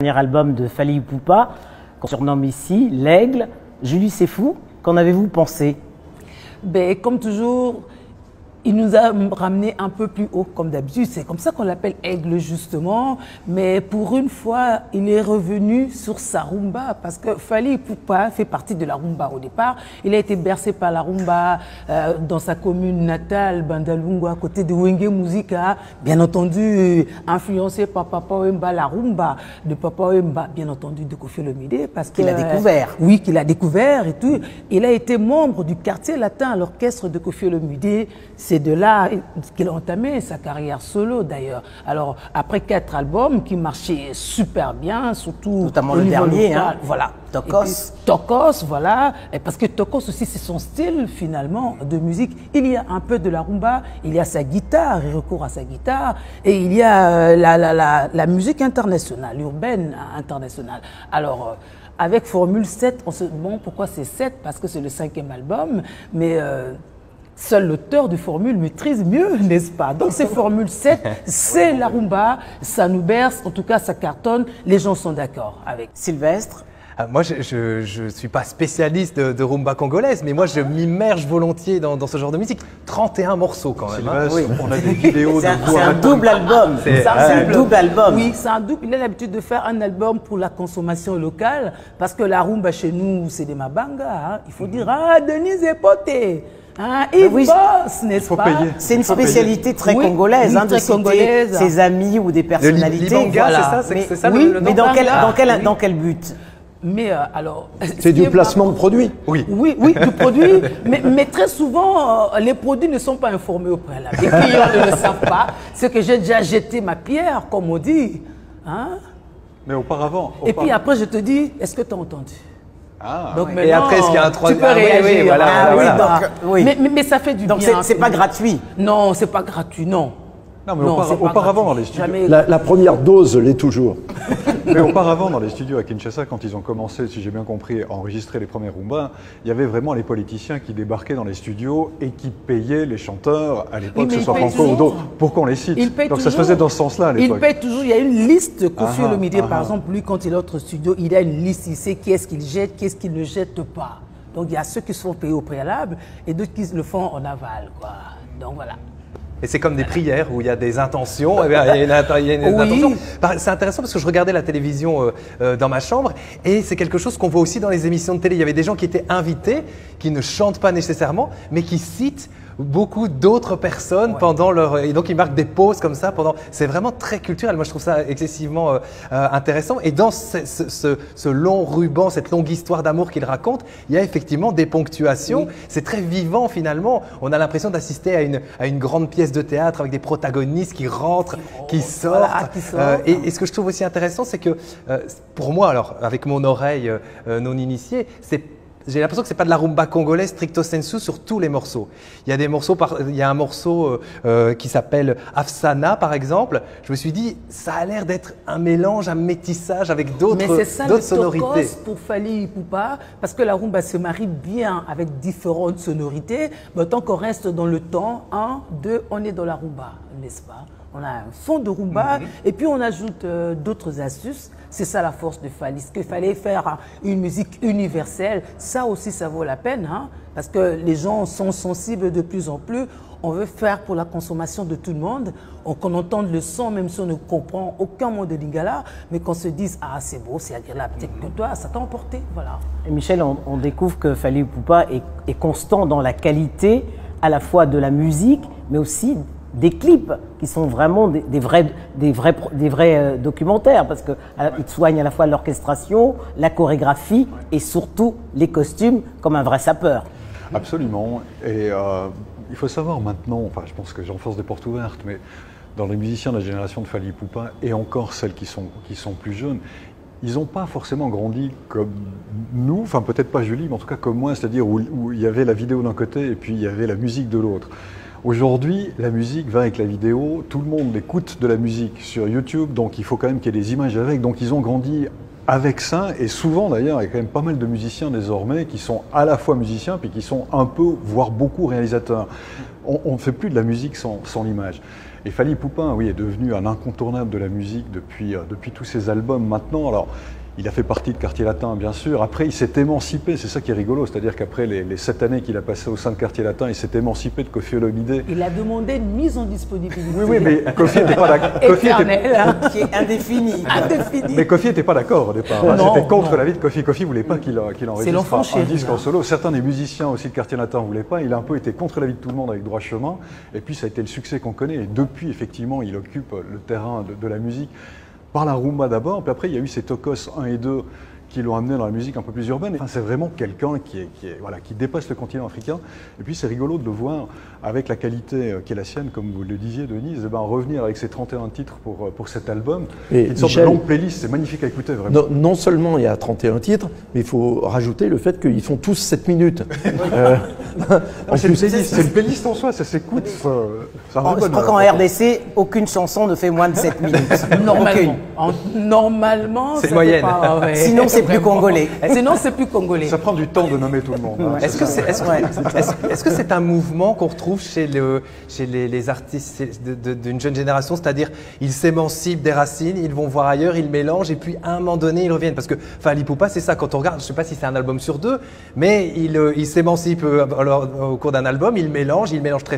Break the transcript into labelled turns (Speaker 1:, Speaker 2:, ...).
Speaker 1: Premier album de Fally Ipupa, qu'on surnomme ici L'Aigle. Julie Sefou, qu'en avez-vous pensé?
Speaker 2: Ben, comme toujours, il nous a ramené un peu plus haut, comme d'habitude. C'est comme ça qu'on l'appelle Aigle, justement. Mais pour une fois, il est revenu sur sa rumba, parce que Fally Ipupa fait partie de la rumba au départ. Il a été bercé par la rumba dans sa commune natale, Bandalungu, à côté de Wenge Musica. Bien entendu, influencé par Papa Wemba, la rumba de Papa Wemba, bien entendu, de Koffi Olomide. Parce
Speaker 1: qu'il a découvert.
Speaker 2: Oui, qu'il a découvert et tout. Il a été membre du quartier latin à l'orchestre de Koffi Olomide. C'est de là qu'il a entamé sa carrière solo d'ailleurs. Alors après 4 albums qui marchaient super bien, surtout
Speaker 1: notamment le dernier,
Speaker 2: local,
Speaker 1: hein,
Speaker 2: voilà.
Speaker 1: Tokos.
Speaker 2: Tokos, voilà. Et parce que Tokos aussi c'est son style finalement de musique. Il y a un peu de la rumba, il y a sa guitare, il recourt à sa guitare, et il y a la musique internationale, urbaine internationale. Alors avec Formule 7, on se demande pourquoi c'est 7, parce que c'est le 5e album, mais seul l'auteur de Formule maîtrise mieux, n'est-ce pas? Donc c'est Formule 7, c'est la rumba, ça nous berce, en tout cas ça cartonne, les gens sont d'accord avec.
Speaker 1: Sylvestre?
Speaker 3: Moi, je ne suis pas spécialiste de rumba congolaise, mais moi, je m'immerge volontiers dans ce genre de musique. 31 morceaux quand même.
Speaker 4: Sylvestre, oui. On a des vidéos de
Speaker 1: vous. C'est un double album. C'est un double album.
Speaker 2: Oui, c'est un double. Il a l'habitude de faire un album pour la consommation locale, parce que la rumba chez nous, c'est des mabanga. Hein. Il faut dire, ah, Denise est potée. Hein, il bosse, n'est-ce pas?
Speaker 1: C'est une spécialité très congolaise, hein, de citer ses amis ou des personnalités.
Speaker 3: Voilà. C'est ça,
Speaker 1: oui, mais dans quel but?
Speaker 2: Mais alors,
Speaker 4: c'est du placement de produits.
Speaker 2: Oui, du produit. mais très souvent, les produits ne sont pas informés au préalable. Les clients ne le savent pas. C'est que j'ai déjà jeté ma pierre, comme on dit. Hein?
Speaker 4: Mais auparavant.
Speaker 2: Et puis après, je te dis, est-ce que tu as entendu?
Speaker 3: Ah, donc et après, est-ce qu'il y a un troisième?
Speaker 2: Tu peux réagir.
Speaker 3: Oui, voilà.
Speaker 2: Mais ça fait du bien.
Speaker 1: Donc c'est pas gratuit.
Speaker 2: Non, c'est pas gratuit, non.
Speaker 4: Non, mais auparavant dans les studios.
Speaker 5: La première dose l'est toujours.
Speaker 4: Mais auparavant dans les studios à Kinshasa, quand ils ont commencé, si j'ai bien compris, à enregistrer les premiers Rumba, il y avait vraiment les politiciens qui débarquaient dans les studios et qui payaient les chanteurs, à l'époque, que ce soit Franco ou d'autres, pour qu'on les cite. Donc ça se faisait dans ce sens-là à l'époque.
Speaker 2: Il paye toujours, il y a une liste. Koffi Olomide, par exemple, lui, quand il est au studio, il a une liste, il sait qui est-ce qu'il jette, qui est-ce qu'il ne jette pas. Donc il y a ceux qui se font payer au préalable et d'autres qui le font en aval, quoi. Donc voilà.
Speaker 3: Et c'est comme des prières où il y a des intentions. Il y a une intention. C'est intéressant parce que je regardais la télévision dans ma chambre et c'est quelque chose qu'on voit aussi dans les émissions de télé. Il y avait des gens qui étaient invités, qui ne chantent pas nécessairement, mais qui citent beaucoup d'autres personnes pendant leur... Et donc ils marquent des pauses comme ça pendant... C'est vraiment très culturel. Moi je trouve ça excessivement intéressant. Et dans ce long ruban, cette longue histoire d'amour qu'il raconte, il y a effectivement des ponctuations. Oui. C'est très vivant finalement. On a l'impression d'assister à une grande pièce de théâtre avec des protagonistes qui rentrent, qui sortent. Voilà, et ce que je trouve aussi intéressant, c'est que pour moi, alors avec mon oreille non initiée, j'ai l'impression que c'est pas de la rumba congolaise stricto sensu sur tous les morceaux. Il y a des morceaux, il y a un morceau qui s'appelle Afsana par exemple. Je me suis dit, ça a l'air d'être un mélange, un métissage avec d'autres sonorités.
Speaker 2: Mais c'est ça le Tokos pour Fally Ipupa, parce que la rumba se marie bien avec différentes sonorités. Mais tant qu'on reste dans le temps, 1, 2, on est dans la rumba, n'est-ce pas? On a un fond de rumba et puis on ajoute d'autres astuces. C'est ça la force de Fally. Ce qu'il fallait faire une musique universelle, ça aussi ça vaut la peine, hein, parce que les gens sont sensibles de plus en plus. On veut faire pour la consommation de tout le monde, qu'on entende le son, même si on ne comprend aucun mot de lingala, mais qu'on se dise « Ah, c'est beau, c'est agréable, peut-être que toi, ça t'a emporté. » Voilà.
Speaker 1: Et Michel, on découvre que Fally Ipupa est constant dans la qualité à la fois de la musique, mais aussi des clips qui sont vraiment des vrais documentaires, parce qu'ils soignent à la fois l'orchestration, la chorégraphie et surtout les costumes comme un vrai sapeur.
Speaker 4: Absolument. Et il faut savoir maintenant, enfin je pense que j'enfonce des portes ouvertes, mais dans les musiciens de la génération de Fally Ipupa et encore celles qui sont plus jeunes, ils n'ont pas forcément grandi comme nous, enfin peut-être pas Julie, mais en tout cas comme moi, c'est-à-dire où il y avait la vidéo d'un côté et puis il y avait la musique de l'autre. Aujourd'hui, la musique va avec la vidéo, tout le monde écoute de la musique sur YouTube, donc il faut quand même qu'il y ait des images avec, donc ils ont grandi avec ça, et souvent d'ailleurs, il y a quand même pas mal de musiciens désormais qui sont à la fois musiciens, puis qui sont un peu, voire beaucoup réalisateurs. On ne fait plus de la musique sans l'image. Et Fally Ipupa, oui, est devenu un incontournable de la musique depuis tous ses albums maintenant. Alors, il a fait partie de Quartier Latin, bien sûr. Après, il s'est émancipé, c'est ça qui est rigolo. C'est-à-dire qu'après les 7 années qu'il a passées au sein de Quartier Latin, il s'est émancipé de Koffi Olomidé.
Speaker 2: Il a demandé une mise en disponibilité.
Speaker 4: Oui, mais Koffi n'était pas d'accord.
Speaker 1: Qui est indéfini.
Speaker 4: Mais Koffi n'était pas d'accord au départ. C'était contre l'avis de Koffi. Koffi ne voulait pas qu'il enregistre un disque en solo. Certains des musiciens aussi de Quartier Latin ne voulaient pas. Il a un peu été contre l'avis de tout le monde avec Droit Chemin. Et puis, ça a été le succès qu'on connaît. Et depuis, effectivement, il occupe le terrain de la musique. Par la rumba d'abord, puis après il y a eu ces Tocos 1 et 2 qui l'ont amené dans la musique un peu plus urbaine. Enfin, c'est vraiment quelqu'un qui dépasse le continent africain. Et puis c'est rigolo de le voir avec la qualité qui est la sienne, comme vous le disiez Denise, et ben, revenir avec ses 31 titres pour cet album.
Speaker 5: Et
Speaker 4: une sorte de longue playlist, c'est magnifique à écouter vraiment.
Speaker 5: Non seulement il y a 31 titres, mais il faut rajouter le fait qu'ils font tous 7 minutes.
Speaker 4: C'est une playlist en soi, ça s'écoute.
Speaker 1: Je crois qu'en RDC, aucune chanson ne fait moins de 7 minutes.
Speaker 2: Normalement,
Speaker 3: c'est moyenne.
Speaker 1: Sinon, c'est plus congolais.
Speaker 2: Sinon, c'est plus congolais.
Speaker 4: Ça prend du temps de nommer tout le monde. Hein,
Speaker 3: Est-ce que c'est un mouvement qu'on retrouve chez les artistes d'une jeune génération, c'est-à-dire ils s'émancipent des racines, ils vont voir ailleurs, ils mélangent et puis à un moment donné ils reviennent, parce que Fally Ipupa c'est ça, quand on regarde, je ne sais pas si c'est un album sur 2, mais il s'émancipe au cours d'un album, il mélange très